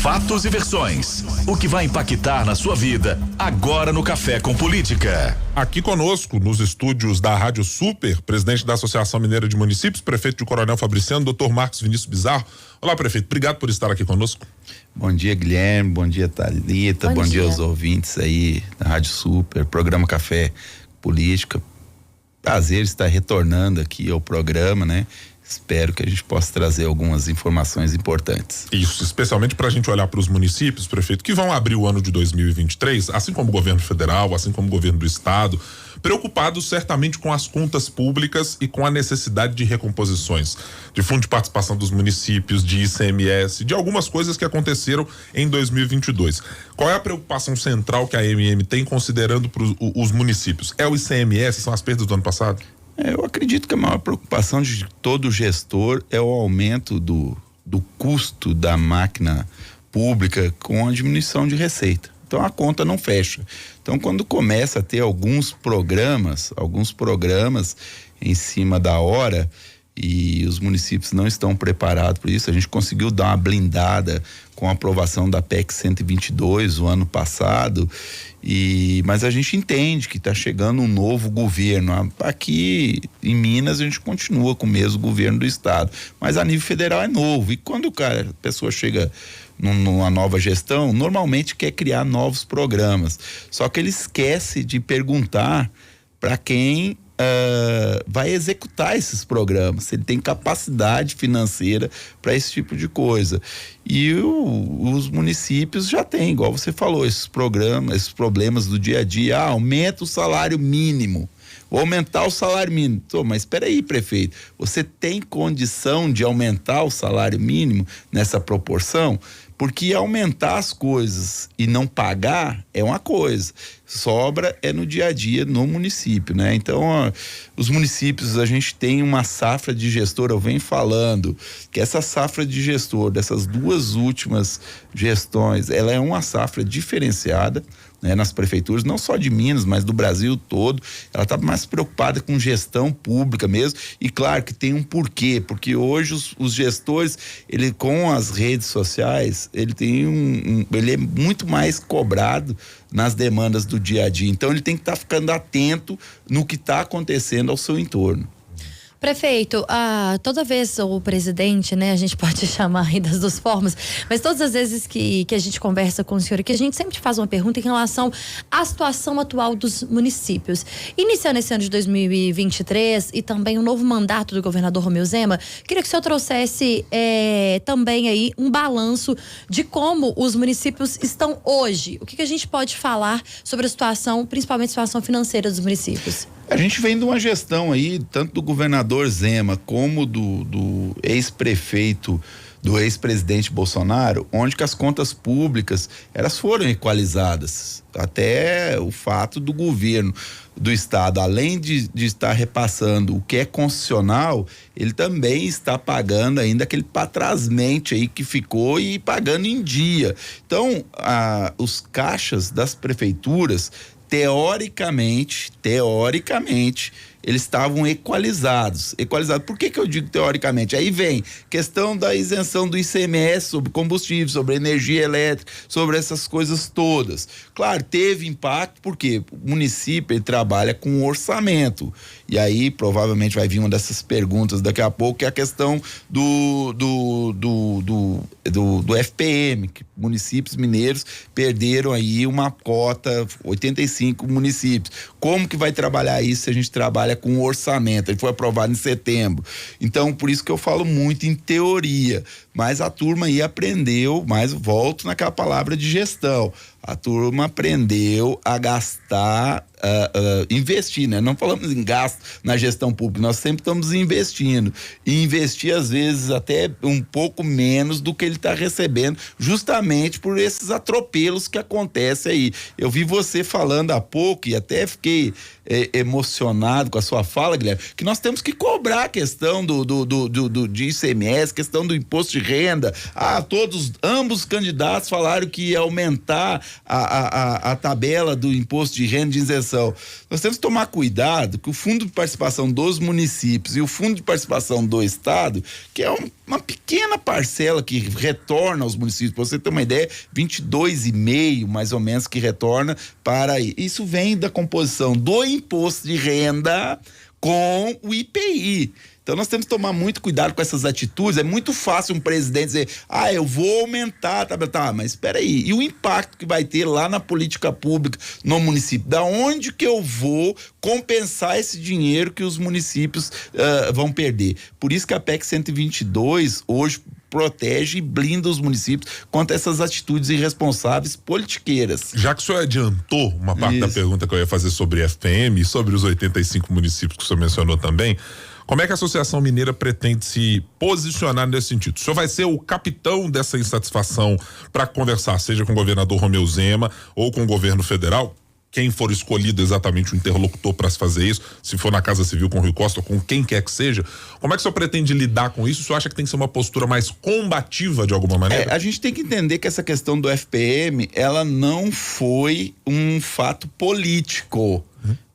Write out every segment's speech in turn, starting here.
Fatos e versões. O que vai impactar na sua vida agora no Café com Política. Aqui conosco, nos estúdios da Rádio Super, presidente da Associação Mineira de Municípios, prefeito de Coronel Fabriciano, doutor Marcos Vinícius Bizarro. Olá, prefeito, obrigado por estar aqui conosco. Bom dia, Guilherme, bom dia, Thalita, bom dia aos ouvintes aí da Rádio Super, programa Café Política. Prazer estar retornando aqui ao programa, né? Espero que a gente possa trazer algumas informações importantes. Isso, especialmente para a gente olhar para os municípios, prefeito, que vão abrir o ano de 2023, assim como o governo federal, assim como o governo do estado, preocupados certamente com as contas públicas e com a necessidade de recomposições, de fundo de participação dos municípios, de ICMS, de algumas coisas que aconteceram em 2022. Qual é a preocupação central que a AMM tem considerando os municípios? É o ICMS, são as perdas do ano passado? Eu acredito que a maior preocupação de todo gestor é o aumento do custo da máquina pública com a diminuição de receita. Então a conta não fecha. Então quando começa a ter alguns programas em cima da hora e os municípios não estão preparados para isso, a gente conseguiu dar uma blindada com a aprovação da PEC 122 o ano passado, mas a gente entende que está chegando um novo governo. Aqui em Minas a gente continua com o mesmo governo do estado, mas a nível federal é novo, e quando a pessoa chega numa nova gestão, normalmente quer criar novos programas, só que ele esquece de perguntar para quem vai executar esses programas, se ele tem capacidade financeira para esse tipo de coisa. E os municípios já têm, igual você falou, esses problemas do dia a dia. Aumenta o salário mínimo, vou aumentar o salário mínimo. Mas espera aí, prefeito, você tem condição de aumentar o salário mínimo nessa proporção? Porque aumentar as coisas e não pagar é uma coisa, sobra é no dia a dia no município, né? Então, os municípios, a gente tem uma safra de gestor, eu venho falando que essa safra de gestor, dessas duas últimas gestões, ela é uma safra diferenciada, né, nas prefeituras, não só de Minas, mas do Brasil todo. Ela está mais preocupada com gestão pública mesmo, e claro que tem um porquê, porque hoje os gestores, ele com as redes sociais, ele tem ele é muito mais cobrado nas demandas do dia a dia, então ele tem que estar ficando atento no que está acontecendo ao seu entorno. Prefeito, toda vez o presidente, né, a gente pode chamar aí das duas formas, mas todas as vezes que a gente conversa com o senhor, que a gente sempre faz uma pergunta em relação à situação atual dos municípios. Iniciando esse ano de 2023 e também o novo mandato do governador Romeu Zema, queria que o senhor trouxesse também aí um balanço de como os municípios estão hoje. O que a gente pode falar sobre a situação, principalmente a situação financeira dos municípios? A gente vem de uma gestão aí, tanto do governador Zema como do ex-prefeito, do ex-presidente Bolsonaro, onde que as contas públicas, elas foram equalizadas. Até o fato do governo do estado, além de estar repassando o que é constitucional, ele também está pagando ainda aquele patrasmente aí que ficou e pagando em dia. Então, os caixas das prefeituras, teoricamente, eles estavam equalizados. Por que eu digo teoricamente? Aí vem questão da isenção do ICMS sobre combustível, sobre energia elétrica, sobre essas coisas todas. Claro, teve impacto porque o município ele trabalha com orçamento. E aí provavelmente vai vir uma dessas perguntas daqui a pouco, que é a questão do FPM, que municípios mineiros perderam aí uma cota, 85 municípios. Como que vai trabalhar isso se a gente trabalha com orçamento? Ele foi aprovado em setembro. Então, por isso que eu falo muito em teoria. Mas a turma aí aprendeu, mas volto naquela palavra de gestão. A turma aprendeu a gastar, investir, né? Não falamos em gasto na gestão pública, nós sempre estamos investindo. E investir, às vezes, até um pouco menos do que ele está recebendo, justamente por esses atropelos que acontecem aí. Eu vi você falando há pouco e até fiquei emocionado com a sua fala, Guilherme, que nós temos que cobrar a questão de ICMS, questão do imposto de renda. Ambos candidatos falaram que ia aumentar a tabela do imposto de renda de isenção. Nós temos que tomar cuidado que o fundo de participação dos municípios e o fundo de participação do estado, que é uma pequena parcela que retorna aos municípios, para você ter uma ideia, 22,5 mais ou menos que retorna para isso vem da composição do imposto de renda com o IPI. Então nós temos que tomar muito cuidado com essas atitudes. É muito fácil um presidente dizer, eu vou aumentar, tá, mas espera aí, e o impacto que vai ter lá na política pública no município? Da onde que eu vou compensar esse dinheiro que os municípios vão perder? Por isso que a PEC 122 hoje protege e blinda os municípios contra essas atitudes irresponsáveis politiqueiras. Já que o senhor adiantou uma parte da pergunta que eu ia fazer sobre FPM e sobre os 85 municípios que o senhor mencionou também, como é que a Associação Mineira pretende se posicionar nesse sentido? O senhor vai ser o capitão dessa insatisfação para conversar, seja com o governador Romeu Zema ou com o governo federal? Quem for escolhido exatamente o interlocutor para se fazer isso, se for na Casa Civil com o Rui Costa ou com quem quer que seja, como é que o senhor pretende lidar com isso? O senhor acha que tem que ser uma postura mais combativa de alguma maneira? A gente tem que entender que essa questão do FPM, ela não foi um fato político.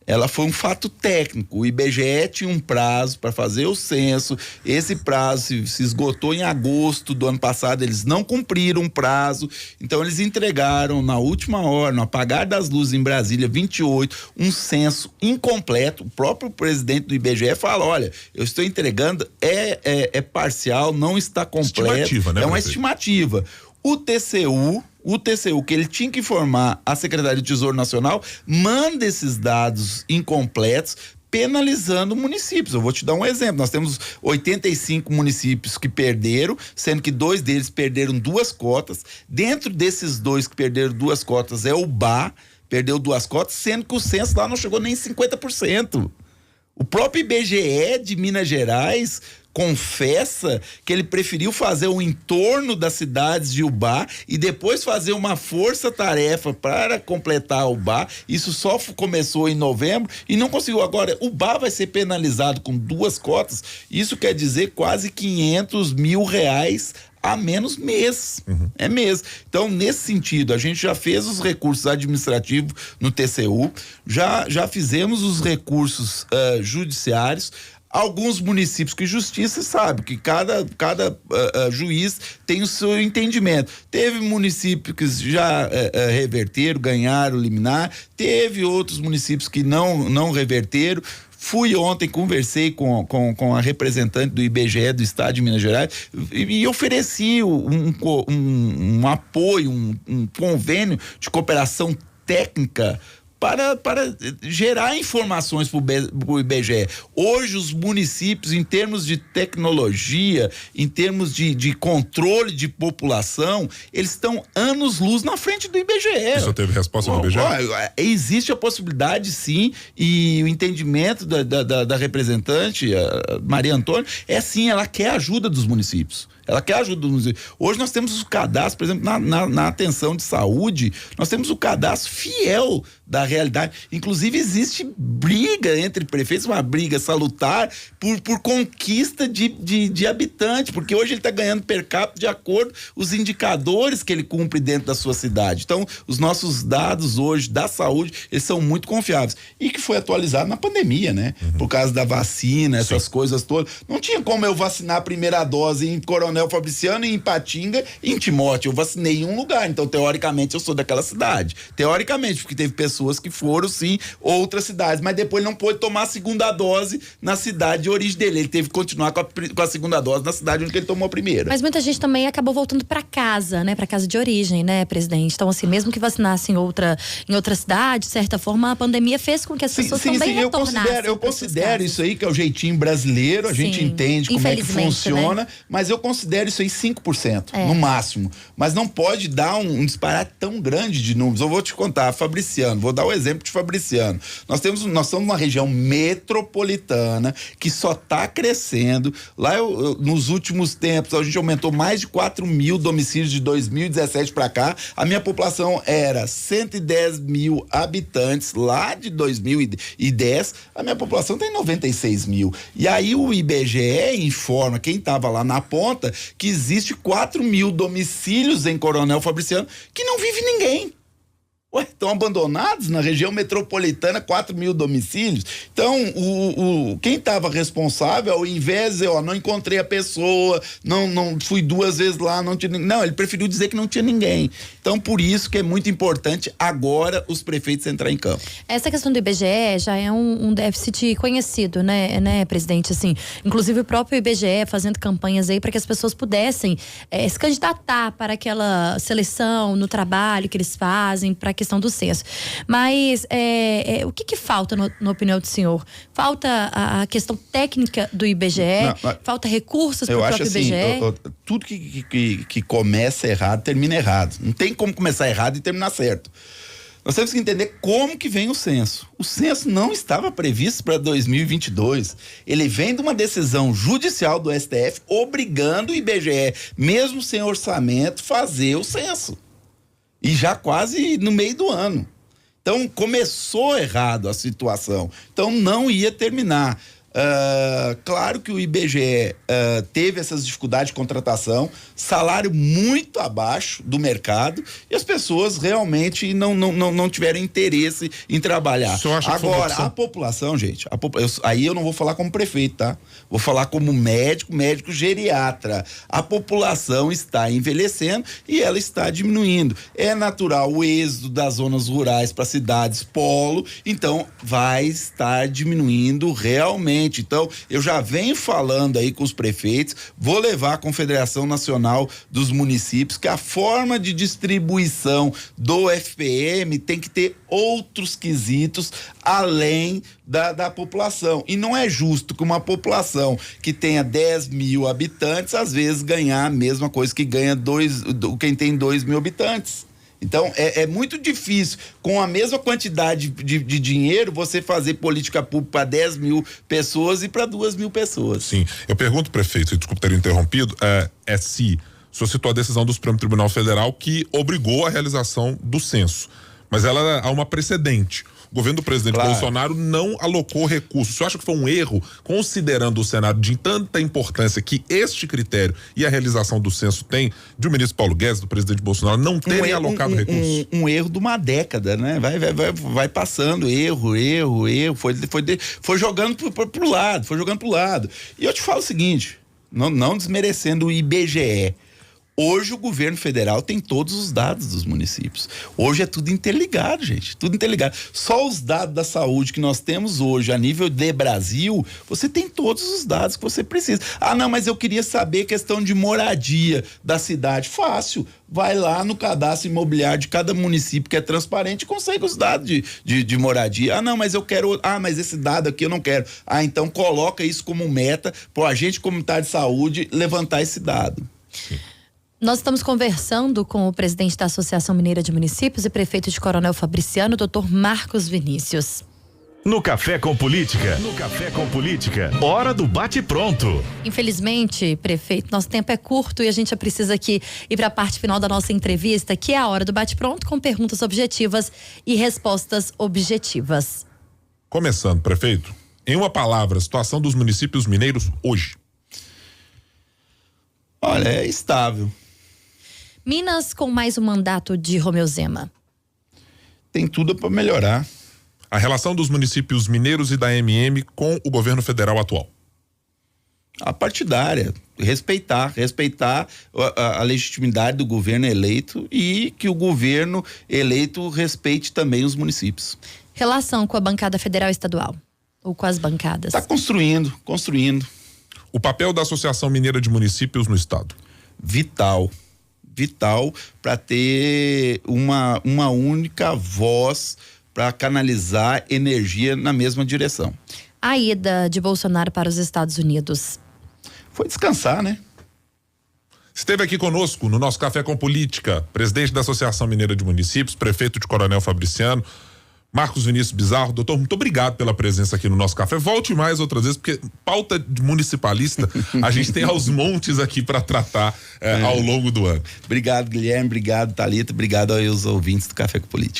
Ela foi um fato técnico. O IBGE tinha um prazo para fazer o censo. Esse prazo se esgotou em agosto do ano passado. Eles não cumpriram o prazo. Então, eles entregaram na última hora, no apagar das luzes em Brasília, 28, um censo incompleto. O próprio presidente do IBGE fala: olha, eu estou entregando, é parcial, não está completo. Estimativa, né, é uma prefeito? Estimativa. O TCU, que ele tinha que informar a Secretaria do Tesouro Nacional, manda esses dados incompletos, penalizando municípios. Eu vou te dar um exemplo. Nós temos 85 municípios que perderam, sendo que 2 deles perderam 2 cotas. Dentro desses 2 que perderam 2 cotas é o BA, perdeu 2 cotas, sendo que o censo lá não chegou nem 50%. O próprio IBGE de Minas Gerais confessa que ele preferiu fazer o entorno das cidades de Ubá e depois fazer uma força-tarefa para completar Ubá. Isso só começou em novembro e não conseguiu. Agora, Ubá vai ser penalizado com 2 cotas. Isso quer dizer quase R$500 mil a menos mês. É mês. Então, nesse sentido, a gente já fez os recursos administrativos no TCU, já fizemos os recursos judiciários. Alguns municípios que justiça sabe que cada juiz tem o seu entendimento. Teve municípios que já reverteram, ganharam liminar, teve outros municípios que não reverteram. Fui ontem, conversei com a representante do IBGE do Estado de Minas Gerais e ofereci um apoio, um convênio de cooperação técnica para gerar informações para o IBGE. Hoje, os municípios, em termos de tecnologia, em termos de controle de população, eles estão anos-luz na frente do IBGE. Você teve resposta do IBGE? Existe a possibilidade, sim, e o entendimento da representante, Maria Antônia, sim, ela quer a ajuda dos municípios. Ela quer ajuda dos municípios. Hoje nós temos o cadastro, por exemplo, na atenção de saúde, nós temos o cadastro fiel da realidade. Inclusive, existe briga entre prefeitos, uma briga salutar por conquista de habitante, porque hoje ele está ganhando per capita de acordo com os indicadores que ele cumpre dentro da sua cidade. Então, os nossos dados hoje da saúde, eles são muito confiáveis. E que foi atualizado na pandemia, né? Por causa da vacina, essas coisas todas. Não tinha como eu vacinar a primeira dose em Coronel Fabriciano, em Ipatinga e em Timóteo. Eu vacinei em um lugar, então teoricamente eu sou daquela cidade. Teoricamente, porque teve pessoas que foram sim outras cidades, mas depois não pôde tomar a segunda dose na cidade de origem dele. Ele teve que continuar com a segunda dose na cidade onde ele tomou a primeira. Mas muita gente também acabou voltando para casa, né? Para casa de origem, né, presidente? Então, assim, mesmo que vacinasse em outra cidade, de certa forma, a pandemia fez com que as pessoas também retornassem. Eu considero isso aí, que é o jeitinho brasileiro, a gente entende como é que funciona, né? Mas eu considero isso aí 5%, no máximo. Mas não pode dar um disparate tão grande de números. Eu vou te contar, Fabriciano, vou dar o exemplo de Fabriciano. Nós estamos numa região metropolitana que só está crescendo. Lá, nos últimos tempos, a gente aumentou mais de 4 mil domicílios de 2017 para cá. A minha população era 110 mil habitantes lá de 2010. A minha população tem 96 mil. E aí o IBGE informa, quem estava lá na ponta, que existe 4.000 domicílios em Coronel Fabriciano que não vive ninguém. Ué, estão abandonados na região metropolitana, 4.000 domicílios. Então, quem estava responsável, ao invés de dizer, não encontrei a pessoa, não fui 2 vezes lá, não tinha ninguém. Não, ele preferiu dizer que não tinha ninguém. Então, por isso que é muito importante agora os prefeitos entrarem em campo. Essa questão do IBGE já é um déficit conhecido, né, presidente? Assim, inclusive o próprio IBGE fazendo campanhas aí para que as pessoas pudessem se candidatar para aquela seleção no trabalho que eles fazem, para a questão do censo. Mas o que falta na opinião do senhor? Falta a questão técnica do IBGE? Falta recursos para o próprio IBGE? Tudo que começa errado, termina errado. Não tem como começar errado e terminar certo. Nós temos que entender como que vem o censo. O censo não estava previsto para 2022. Ele vem de uma decisão judicial do STF obrigando o IBGE, mesmo sem orçamento, fazer o censo. E já quase no meio do ano. Então, começou errado a situação. Então, não ia terminar. Claro que o IBGE teve essas dificuldades de contratação, salário muito abaixo do mercado, e as pessoas realmente não tiveram interesse em trabalhar. Agora, a população, gente, aí eu não vou falar como prefeito, tá? Vou falar como médico geriatra. A população está envelhecendo e ela está diminuindo. É natural o êxodo das zonas rurais para cidades polo, então vai estar diminuindo realmente. Então, eu já venho falando aí com os prefeitos, vou levar à Confederação Nacional dos Municípios que a forma de distribuição do FPM tem que ter outros quesitos além da população. E não é justo que uma população que tenha 10.000 habitantes, às vezes ganhar a mesma coisa que ganha quem tem 2.000 habitantes. Então, é muito difícil, com a mesma quantidade de dinheiro, você fazer política pública para 10.000 pessoas e para 2.000 pessoas. Sim, eu pergunto, prefeito, e desculpe ter interrompido, se o senhor citou a decisão do Supremo Tribunal Federal que obrigou a realização do censo, mas ela há uma precedente. O governo do presidente Bolsonaro não alocou recursos. O senhor acha que foi um erro, considerando o cenário de tanta importância que este critério e a realização do censo tem, de o ministro Paulo Guedes, do presidente Bolsonaro, não terem alocado recursos? Um erro de uma década, né? Vai passando, erro. Foi jogando pro lado. E eu te falo o seguinte, não desmerecendo o IBGE. Hoje o governo federal tem todos os dados dos municípios. Hoje é tudo interligado, gente. Tudo interligado. Só os dados da saúde que nós temos hoje a nível de Brasil, você tem todos os dados que você precisa. Não, mas eu queria saber questão de moradia da cidade. Fácil. Vai lá no cadastro imobiliário de cada município que é transparente e consegue os dados de moradia. Não, mas eu quero... mas esse dado aqui eu não quero. Então coloca isso como meta para o agente comunitário de saúde levantar esse dado. Sim. Nós estamos conversando com o presidente da Associação Mineira de Municípios e prefeito de Coronel Fabriciano, Dr. Marcos Vinícius. No Café com Política, hora do bate-pronto. Infelizmente, prefeito, nosso tempo é curto e a gente já precisa aqui ir para a parte final da nossa entrevista, que é a hora do bate-pronto, com perguntas objetivas e respostas objetivas. Começando, prefeito, em uma palavra, a situação dos municípios mineiros hoje. Olha, é estável. Minas com mais um mandato de Romeu Zema. Tem tudo para melhorar. A relação dos municípios mineiros e da MM com o governo federal atual. A partidária. Respeitar a legitimidade do governo eleito e que o governo eleito respeite também os municípios. Relação com a bancada federal e estadual. Ou com as bancadas. Está construindo. O papel da Associação Mineira de Municípios no estado. Vital para ter uma única voz para canalizar energia na mesma direção. A ida de Bolsonaro para os Estados Unidos. Foi descansar, né? Esteve aqui conosco no nosso Café com Política, presidente da Associação Mineira de Municípios, prefeito de Coronel Fabriciano, Marcos Vinícius Bizarro. Doutor, muito obrigado pela presença aqui no nosso café. Volte mais outras vezes, porque pauta de municipalista a gente tem aos montes aqui para tratar ao longo do ano. Obrigado, Guilherme. Obrigado, Thalita. Obrigado aos ouvintes do Café com Política.